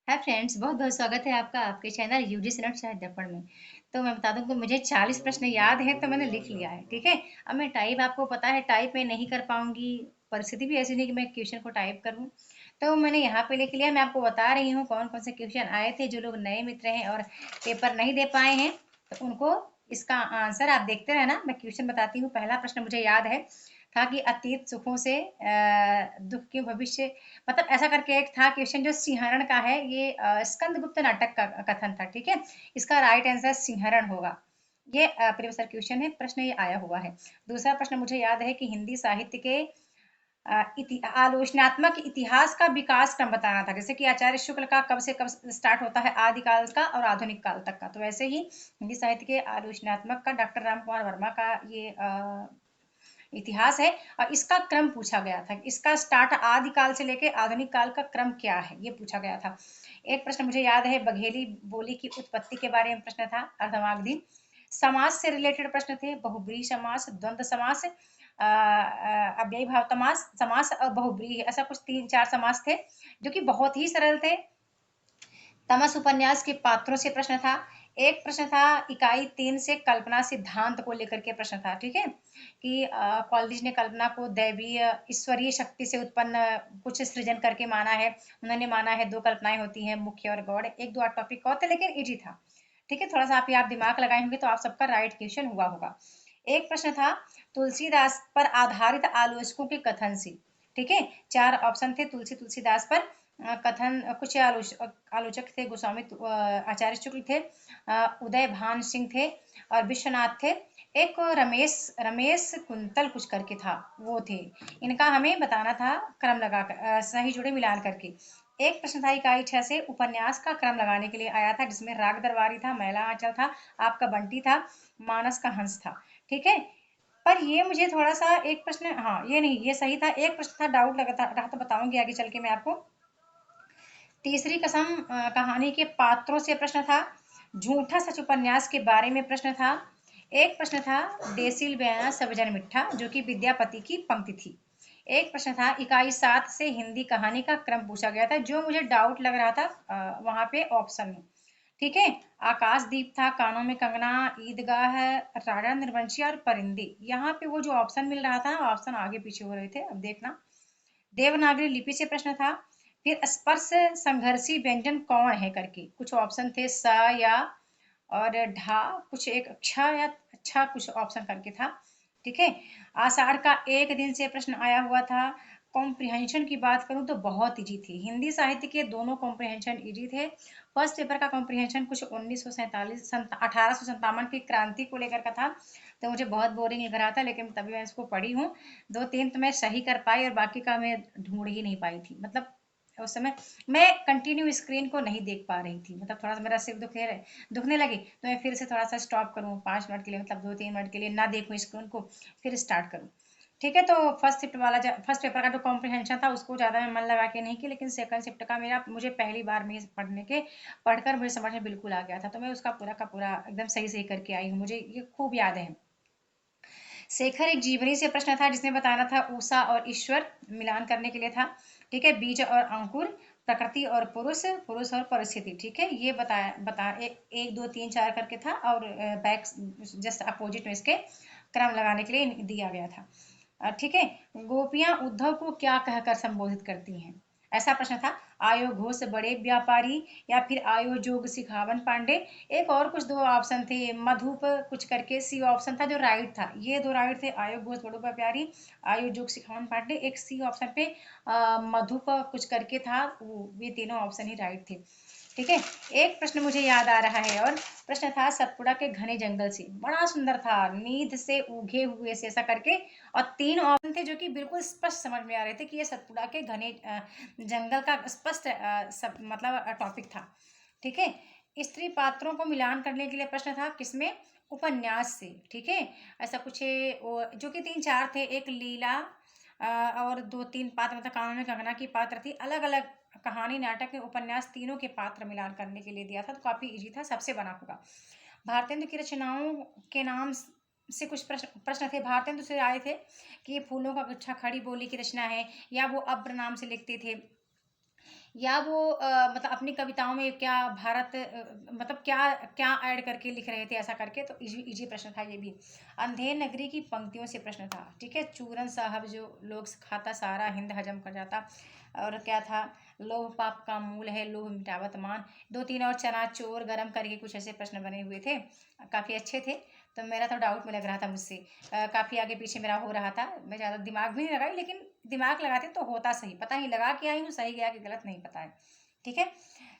Hi friends, बहुत बहुत स्वागत है आपका आपके चैनल यूजी से नट दर्पण में। तो मैं बता दूं कि मुझे 40 प्रश्न याद है, तो मैंने लिख लिया है। ठीक है। अब मैं टाइप, आपको पता है टाइप में नहीं कर पाऊंगी। परिस्थिति भी ऐसी नहीं कि मैं क्वेश्चन को टाइप करूं। तो मैंने यहाँ पे लिख लिया। मैं आपको बता रही हूँ कौन कौन से क्वेश्चन आए थे। जो लोग नए मित्र हैं और पेपर नहीं दे पाए हैं, तो उनको इसका आंसर आप देखते रहना। मैं क्वेश्चन बताती हूँ। पहला प्रश्न मुझे याद है था कि अतीत सुखों से दुख क्यों भविष्य, मतलब ऐसा करके एक था क्वेश्चन जो सिंहरण का है। ये स्कंदगुप्त नाटक का कथन था। ठीक है। इसका राइट आंसर सिंहरण होगा। ये प्रीवियस क्वेश्चन है, प्रश्न ये आया हुआ है। दूसरा प्रश्न मुझे याद है कि हिंदी साहित्य के आलोचनात्मक इतिहास का विकास क्रम बताना था। जैसे कि आचार्य शुक्ल का कब से कब स्टार्ट होता है, आदिकाल का और आधुनिक काल तक का। तो वैसे ही हिंदी साहित्य के आलोचनात्मक का डॉक्टर राम कुमार वर्मा का ये इतिहास है। और इसका क्रम पूछा गया था। इसका स्टार्ट आदिकाल से लेके आधुनिक काल का क्रम क्या है, ये पूछा गया था। एक प्रश्न मुझे याद है, बघेली बोली की उत्पत्ति के बारे में प्रश्न था। अर्धवाग्धी समास से रिलेटेड प्रश्न थे। बहुब्रीहि समास, द्वंद्व समास, अव्ययी भाव समास समास और बहुब्रीहि, ऐसा कुछ तीन चार समास थे जो कि बहुत ही सरल थे। तमस उपन्यास के पात्रों से प्रश्न था। एक प्रश्न था इकाई 3 से कल्पना सिद्धांत को लेकर के प्रश्न था। ठीक है। कि कॉलेज ने कल्पना को दैवीय ईश्वरीय शक्ति से उत्पन्न कुछ सृजन करके माना है। उन्होंने माना है दो कल्पनाएं होती हैं, मुख्य और गौड़। एक दो आठ टॉपिक और थे, लेकिन इजी था। ठीक है। थोड़ा सा आप दिमाग लगाए होंगे तो आप सबका राइट क्वेश्चन हुआ होगा। एक प्रश्न था तुलसीदास पर आधारित आलोचकों के कथन से। ठीक है। चार ऑप्शन थे तुलसीदास पर कथन। कुछ आलोचक थे। गोस्वामी आचार्य शुक्ल थे, उदय भान सिंह थे और विश्वनाथ थे। एक रमेश रमेश कुंतल कुछ करके था, वो थे। इनका हमें बताना था क्रम लगाकर, सही जुड़े मिलान करके। एक प्रश्न था इकाई 6 से उपन्यास का क्रम लगाने के लिए आया था, जिसमें राग दरबारी था, मैला आंचल था, आपका बंटी था, मानस का हंस था। ठीक है। पर ये मुझे थोड़ा सा एक प्रश्न, हाँ ये नहीं, ये सही था। एक प्रश्न था डाउट लगता रहा, तो बताऊंगी आगे चल के मैं आपको। तीसरी कसम कहानी के पात्रों से प्रश्न था। झूठा सच उपन्यास के बारे में प्रश्न था। एक प्रश्न था देसील बयाना सब जन मिठा, जो कि विद्यापति की पंक्ति थी। एक प्रश्न था इकाई 7 से हिंदी कहानी का क्रम पूछा गया था, जो मुझे डाउट लग रहा था वहां पे ऑप्शन में। ठीक है। आकाशदीप था, कानों में कंगना, ईदगाह, राजा निर्वंशी और परिंदे। यहाँ पे वो जो ऑप्शन मिल रहा था, ऑप्शन आगे पीछे हो रहे थे, अब देखना। देवनागरी लिपि से प्रश्न था। फिर स्पर्श संघर्षी व्यंजन कौन है करके कुछ ऑप्शन थे, स या और ढा, कुछ एक अच्छा या अच्छा कुछ ऑप्शन करके था। ठीक है। आषाढ़ का एक दिन से प्रश्न आया हुआ था। कॉम्प्रिहेंशन की बात करूं तो बहुत इजी थी। हिंदी साहित्य के दोनों कॉम्प्रिहेंशन इजी थे। फर्स्ट पेपर का कॉम्प्रिहेंशन कुछ 1947 1857 की क्रांति को लेकर का था, तो मुझे बहुत बोरिंग लग रहा था, लेकिन तभी मैं इसको पढ़ी हूँ। दो तीन तो मैं सही कर पाई और बाकी का मैं ढूंढ ही नहीं पाई थी। मतलब उस समय मैं कंटिन्यू स्क्रीन को नहीं देख पा रही थी। मतलब थोड़ा सा मेरा सिर दुखने लगी, तो मैं फिर से थोड़ा सा स्टॉप करूँ 5 मिनट के लिए, मतलब 2-3 मिनट के लिए ना देखूँ स्क्रीन को, फिर स्टार्ट करूँ। ठीक है। तो फर्स्ट पेपर का जो कॉम्प्रिहेंशन था उसको ज़्यादा मैं मन लगा के नहीं की, लेकिन सेकंड शिफ्ट का मेरा मुझे पहली बार में पढ़कर मुझे समझ में बिल्कुल आ गया था, तो मैं उसका पूरा का पूरा एकदम सही सही करके आई हूँ। मुझे ये खूब याद है। शेखर एक जीवनी से प्रश्न था, जिसमें बताना था ऊषा और ईश्वर मिलान करने के लिए था। ठीक है। बीज और अंकुर, प्रकृति और पुरुष, पुरुष और परिस्थिति। ठीक है। ये बताया एक दो तीन चार करके था, और बैक जस्ट अपोजिट में इसके क्रम लगाने के लिए दिया गया था। ठीक है। गोपियां उद्धव को क्या कहकर संबोधित करती हैं, ऐसा प्रश्न था। आयो घोष बड़े व्यापारी, या फिर आयो जोग सिखावन पांडे। एक और कुछ दो ऑप्शन थे, मधुप कुछ करके सी ऑप्शन था जो राइट था। ये दो राइट थे, आयो घोष बड़ो व्यापारी, आयो जोग सिखावन पांडे। एक सी ऑप्शन पे मधुप कुछ करके था, ये तीनों ऑप्शन ही राइट थे। ठीक है। एक प्रश्न मुझे याद आ रहा है, और प्रश्न था सतपुड़ा के घने जंगल से। बड़ा सुंदर था, नींद से उगे हुए से, ऐसा करके। और तीन ऑप्शन थे जो कि बिल्कुल स्पष्ट समझ में आ रहे थे कि ये सतपुड़ा के घने जंगल का स्पष्ट मतलब टॉपिक था। ठीक है। स्त्री पात्रों को मिलान करने के लिए प्रश्न था, किसमें, उपन्यास से। ठीक है। ऐसा कुछ जो कि तीन चार थे। एक लीला और दो तीन पात्र, मतलब कानून में कंगना की पात्र थी। अलग अलग कहानी, नाटक में उपन्यास, तीनों के पात्र मिलान करने के लिए दिया था, तो काफी इजी था, सबसे बना होगा। भारतेंदु की रचनाओं के नाम से कुछ प्रश्न थे। भारतेंदु से आए थे कि ये फूलों का गुच्छा खड़ी बोली की रचना है, या वो अब्र नाम से लिखते थे, या वो मतलब अपनी कविताओं में क्या भारत मतलब क्या क्या ऐड करके लिख रहे थे ऐसा करके, तो इजी इजी प्रश्न था ये भी। अंधेर नगरी की पंक्तियों से प्रश्न था, ठीक है। चूरन साहब जो लोग खाता सारा हिंद हजम कर जाता, और क्या था, लोभ पाप का मूल है, लोभ मिटावत मान, दो तीन और चना चोर गरम करके, कुछ ऐसे प्रश्न बने हुए थे, काफ़ी अच्छे थे। तो मेरा तो डाउट में लग रहा था मुझसे, काफ़ी आगे पीछे मेरा हो रहा था, मैं ज़्यादा दिमाग भी नहीं लगाई, लेकिन दिमाग लगाते तो होता सही, पता नहीं लगा के आई हूँ, सही गया कि गलत नहीं पता है, ठीक है।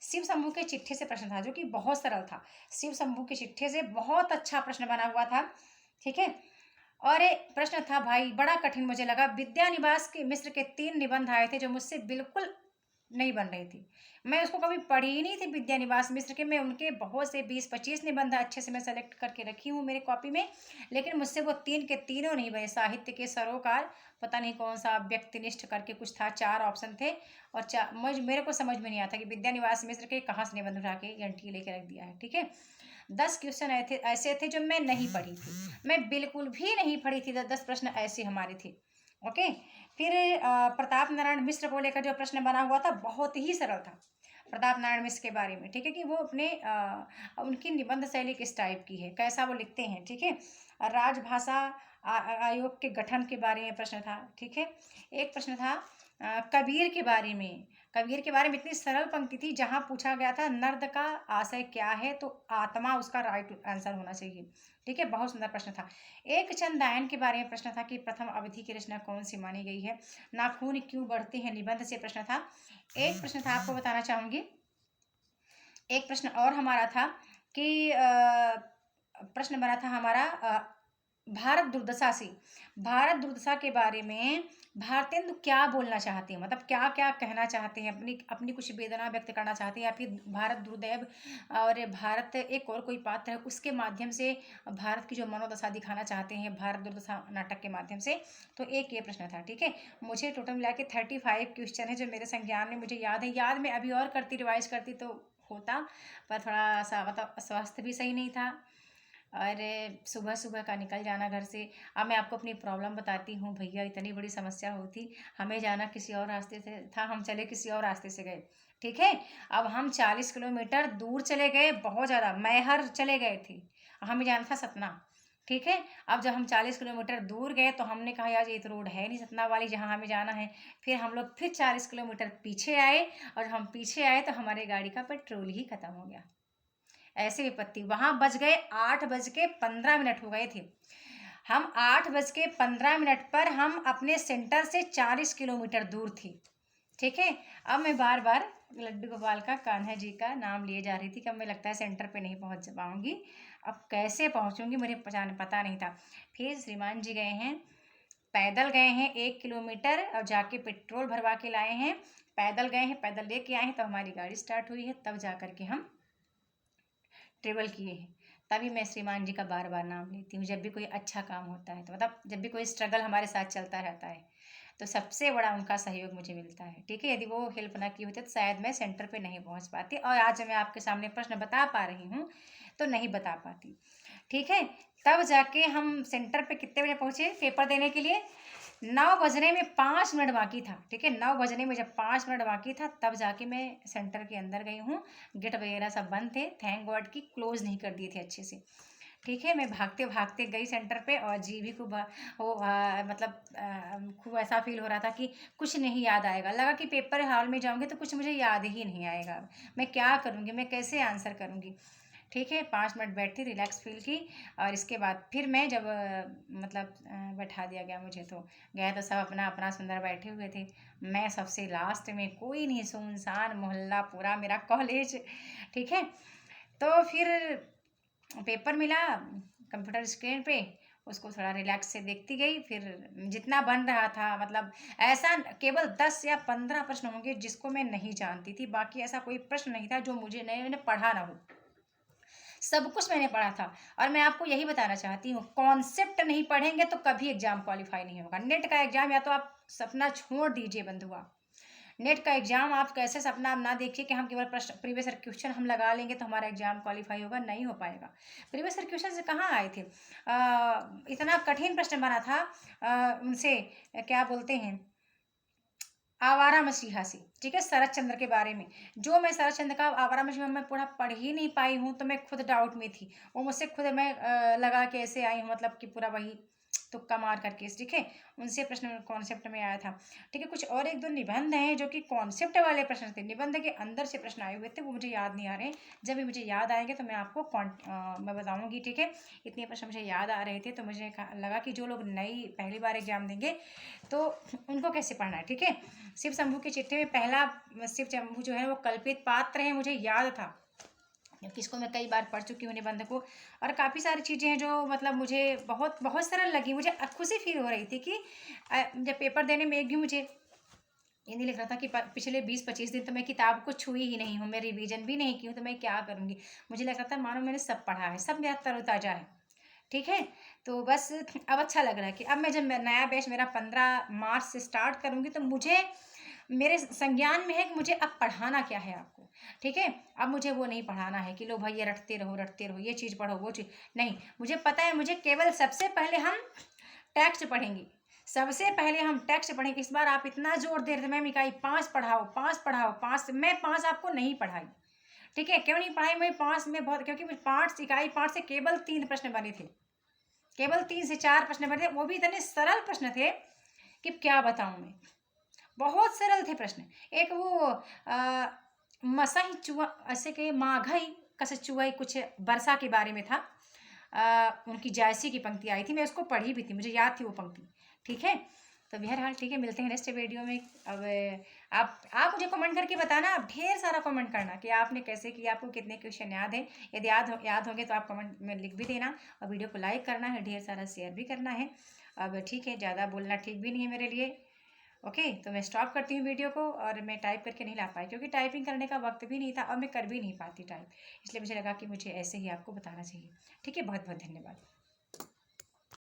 शिव शंभू के चिट्ठे से प्रश्न था, जो कि बहुत सरल था। शिव शंभू के चिट्ठे से बहुत अच्छा प्रश्न बना हुआ था, ठीक है। और एक प्रश्न था भाई, बड़ा कठिन मुझे लगा, विद्यानिवास के मिस्र के 3 निबंध आए थे जो मुझसे बिल्कुल नहीं बन रही थी। मैं उसको कभी पढ़ी ही नहीं थी विद्यानिवास मिश्र के, मैं उनके बहुत से 20-25 निबंध अच्छे से मैं सेलेक्ट करके रखी हूँ मेरे कॉपी में, लेकिन मुझसे वो 3 के तीनों नहीं बने। साहित्य के सरोकार, पता नहीं कौन सा व्यक्तिनिष्ठ करके कुछ था, 4 ऑप्शन थे, और मेरे को समझ में नहीं आता कि विद्यानिवास मिश्र के कहाँ से निबंध उठा के एनटी लेके रख दिया है, ठीक है। 10 क्वेश्चन ऐसे थे जो मैं नहीं पढ़ी थी, मैं बिल्कुल भी नहीं पढ़ी थी, 10 प्रश्न ऐसे हमारे थे, ओके। फिर प्रताप नारायण मिश्र को लेकर जो प्रश्न बना हुआ था बहुत ही सरल था, प्रताप नारायण मिश्र के बारे में, ठीक है, कि वो अपने उनकी निबंध शैली किस टाइप की है, कैसा वो लिखते हैं, ठीक है। राजभाषा आयोग के गठन के बारे में प्रश्न था, ठीक है। एक प्रश्न था कबीर के बारे में, कबीर के बारे में इतनी सरल पंक्ति थी जहां पूछा गया था नर्द का आशय क्या है, तो आत्मा उसका राइट आंसर होना चाहिए, ठीक है। बहुत सुंदर प्रश्न था। एक चंद दायन के बारे में प्रश्न था कि प्रथम अवधि की रचना कौन सी मानी गई है। नाखून क्यों बढ़ते हैं, निबंध से प्रश्न था। एक प्रश्न था, आपको बताना चाहूंगी, एक प्रश्न और हमारा था कि प्रश्न बना था हमारा भारत दुर्दशा से, भारत दुर्दशा के बारे में भारतेंदु क्या बोलना चाहते हैं, मतलब क्या क्या कहना चाहते हैं, अपनी अपनी कुछ वेदना व्यक्त करना चाहते हैं, या फिर भारत दुर्दैव और भारत एक और कोई पात्र है उसके माध्यम से भारत की जो मनोदशा दिखाना चाहते हैं भारत दुर्दशा नाटक के माध्यम से। तो एक ये प्रश्न था, ठीक है। मुझे टोटल मिला के 35 क्वेश्चन है जो मेरे संज्ञान में मुझे याद है, याद में अभी और करती रिवाइज करती तो होता, पर थोड़ा सा मतलब स्वास्थ्य भी सही नहीं था, और सुबह सुबह का निकल जाना घर से। अब मैं आपको अपनी प्रॉब्लम बताती हूँ भैया, इतनी बड़ी समस्या होती, हमें जाना किसी और रास्ते से था, हम चले किसी और रास्ते से गए, ठीक है। अब हम 40 किलोमीटर दूर चले गए, बहुत ज़्यादा, मैहर चले गए थे, हमें जाना था सतना, ठीक है। अब जब हम 40 किलोमीटर दूर गए तो हमने कहा यार ये तो रोड है नहीं सतना वाली जहाँ हमें जाना है। फिर हम लोग फिर 40 किलोमीटर पीछे आए, और हम पीछे आए तो हमारे गाड़ी का पेट्रोल ही खत्म हो गया। ऐसे विपत्ति, वहां बज गए 8:15 हो गए थे। हम 8:15 पर हम अपने सेंटर से 40 किलोमीटर दूर थे, ठीक है। अब मैं बार बार लड्डू गोपाल का, कान्हा जी का नाम लिए जा रही थी कि अब मैं लगता है सेंटर पे नहीं पहुंच पाऊंगी, अब कैसे पहुंचूंगी मुझे पता नहीं था। फिर श्रीमान जी गए हैं, पैदल गए हैं 1 किलोमीटर, और जाके पेट्रोल भरवा के लाए हैं, पैदल गए हैं, पैदल लेके आए हैं, तो हमारी गाड़ी स्टार्ट हुई है, तब जा करके हम ट्रेवल किए हैं। तभी मैं श्रीमान जी का बार बार नाम लेती हूँ जब भी कोई अच्छा काम होता है, तो मतलब जब भी कोई स्ट्रगल हमारे साथ चलता रहता है तो सबसे बड़ा उनका सहयोग मुझे मिलता है, ठीक है। यदि वो हेल्प ना की होती तो शायद मैं सेंटर पे नहीं पहुंच पाती, और आज मैं आपके सामने प्रश्न बता पा रही हूँ तो नहीं बता पाती, ठीक है। तब जाके हम सेंटर पे कितने बजे पहुंचे पेपर देने के लिए, 9 बजने में 5 मिनट बाकी था, ठीक है। 9 बजने में जब 5 मिनट बाकी था तब जाके मैं सेंटर के अंदर गई हूँ। गेट वगैरह सब बंद थे, थैंक गॉड कि क्लोज नहीं कर दिए थे अच्छे से, ठीक है। मैं भागते भागते गई सेंटर पे, और जी भी खूब वो मतलब खूब ऐसा फील हो रहा था कि कुछ नहीं याद आएगा, लगा कि पेपर हॉल में जाऊंगी तो कुछ मुझे याद ही नहीं आएगा, मैं क्या करूँगी, मैं कैसे आंसर करूँगी, ठीक है। 5 मिनट बैठी, रिलैक्स फील की, और इसके बाद फिर मैं जब मतलब बैठा दिया गया मुझे, तो गया तो सब अपना अपना सुंदर बैठे हुए थे, मैं सबसे लास्ट में, कोई नहीं, सुनसान मोहल्ला पूरा मेरा कॉलेज, ठीक है। तो फिर पेपर मिला कंप्यूटर स्क्रीन पे, उसको थोड़ा रिलैक्स से देखती गई, फिर जितना बन रहा था, मतलब ऐसा केवल 10 या 15 प्रश्न होंगे जिसको मैं नहीं जानती थी, बाकी ऐसा कोई प्रश्न नहीं था जो मुझे मैंने पढ़ा ना हो, सब कुछ मैंने पढ़ा था। और मैं आपको यही बताना चाहती हूँ, कॉन्सेप्ट नहीं पढ़ेंगे तो कभी एग्जाम क्वालिफाई नहीं होगा। नेट का एग्जाम या तो आप सपना छोड़ दीजिए बंधुआ, नेट का एग्जाम आप कैसे सपना ना देखिए कि हम केवल प्रश्न प्रीवियस क्वेश्चन हम लगा लेंगे तो हमारा एग्जाम क्वालिफाई होगा, नहीं हो पाएगा। प्रीवियस क्वेश्चन से कहाँ आए थे, इतना कठिन प्रश्न बना था, उनसे क्या बोलते हैं, आवारा मसीहा से, ठीक है, शरत चंद्र के बारे में। जो मैं शरत चंद्र का आवारा मसीहा मैं पूरा पढ़ ही नहीं पाई हूँ, तो मैं खुद डाउट में थी। वो मुझसे खुद मैं लगा के ऐसे आई हूँ, मतलब कि पूरा वही तुक्का मार करके, ठीक है। उनसे प्रश्न कॉन्सेप्ट में आया था, ठीक है। कुछ और एक दो निबंध हैं जो कि कॉन्सेप्ट वाले प्रश्न थे, निबंध के अंदर से प्रश्न आए हुए थे, वो मुझे याद नहीं आ रहे हैं। जब भी मुझे याद आएंगे तो मैं आपको मैं बताऊंगी, ठीक है। इतने प्रश्न मुझे याद आ रहे थे, तो मुझे लगा कि जो लोग नई पहली बार एग्जाम देंगे तो उनको कैसे पढ़ना है, ठीक है। शिव शंभू की चिट्ठी में पहला शिव शंभू जो है वो कल्पित पात्र है, मुझे याद था, क्योंकि इसको मैं कई बार पढ़ चुकी हूँ निबंध को। और काफ़ी सारी चीज़ें हैं जो मतलब मुझे बहुत बहुत सरल लगी, मुझे खुशी फील हो रही थी कि जब पेपर देने में एक भी मुझे ये नहीं लिख रहा था कि पिछले 20-25 दिन तो मैं किताब को छुई ही नहीं हूँ, मैं रिवीजन भी नहीं की हूँ, तो मैं क्या करूँगी। मुझे लग रहा था मानो मैंने सब पढ़ा है, सब मेरा तरोताज़ा है, ठीक है। तो बस अब अच्छा लग रहा है कि अब मैं जब नया बैच मेरा 15 मार्च से स्टार्ट करूँगी, तो मुझे मेरे संज्ञान में है कि मुझे अब पढ़ाना क्या है आपको, ठीक है। अब मुझे वो नहीं पढ़ाना है कि लो भाई ये रटते रहो, ये चीज़ पढ़ो, वो चीज़ नहीं। मुझे पता है, मुझे केवल सबसे पहले हम टेक्स्ट पढ़ेंगे, सबसे पहले हम टेक्स्ट पढ़ेंगे। इस बार आप इतना जोर दे रहे थे मैम इकाई 5 पढ़ाओ, 5 पढ़ाओ, 5, मैं 5 आपको नहीं पढ़ाई, ठीक है। क्यों नहीं पढ़ाई मैं 5 में बहुत, क्योंकि 5 इकाई 5 से केवल 3 प्रश्न बने थे, केवल 3 से 4 प्रश्न बने थे, वो भी इतने सरल प्रश्न थे कि क्या बताऊं मैं। बहुत सरल थे प्रश्न। एक वो मसाही चुआ ऐसे के माघई कस चुआई कुछ वर्षा के बारे में था। उनकी जायसी की पंक्ति आई थी, मैं उसको पढ़ी भी थी, मुझे याद थी वो पंक्ति, ठीक है। तो बहरहाल ठीक है, मिलते हैं नेक्स्ट वीडियो में। अब आप मुझे कमेंट करके बताना, आप ढेर सारा कमेंट करना कि आपने कैसे किया, आपको कितने क्वेश्चन याद है। यदि याद होंगे तो आप कमेंट में लिख भी देना, और वीडियो को लाइक करना है, ढेर सारा शेयर भी करना है। अब ठीक है, ज़्यादा बोलना ठीक भी नहीं है मेरे लिए। ओके, तो मैं स्टॉप करती हूँ वीडियो को, और मैं टाइप करके नहीं ला पाई क्योंकि टाइपिंग करने का वक्त भी नहीं था, और मैं कर भी नहीं पाती टाइप, इसलिए मुझे लगा कि मुझे ऐसे ही आपको बताना चाहिए, ठीक है। बहुत बहुत धन्यवाद।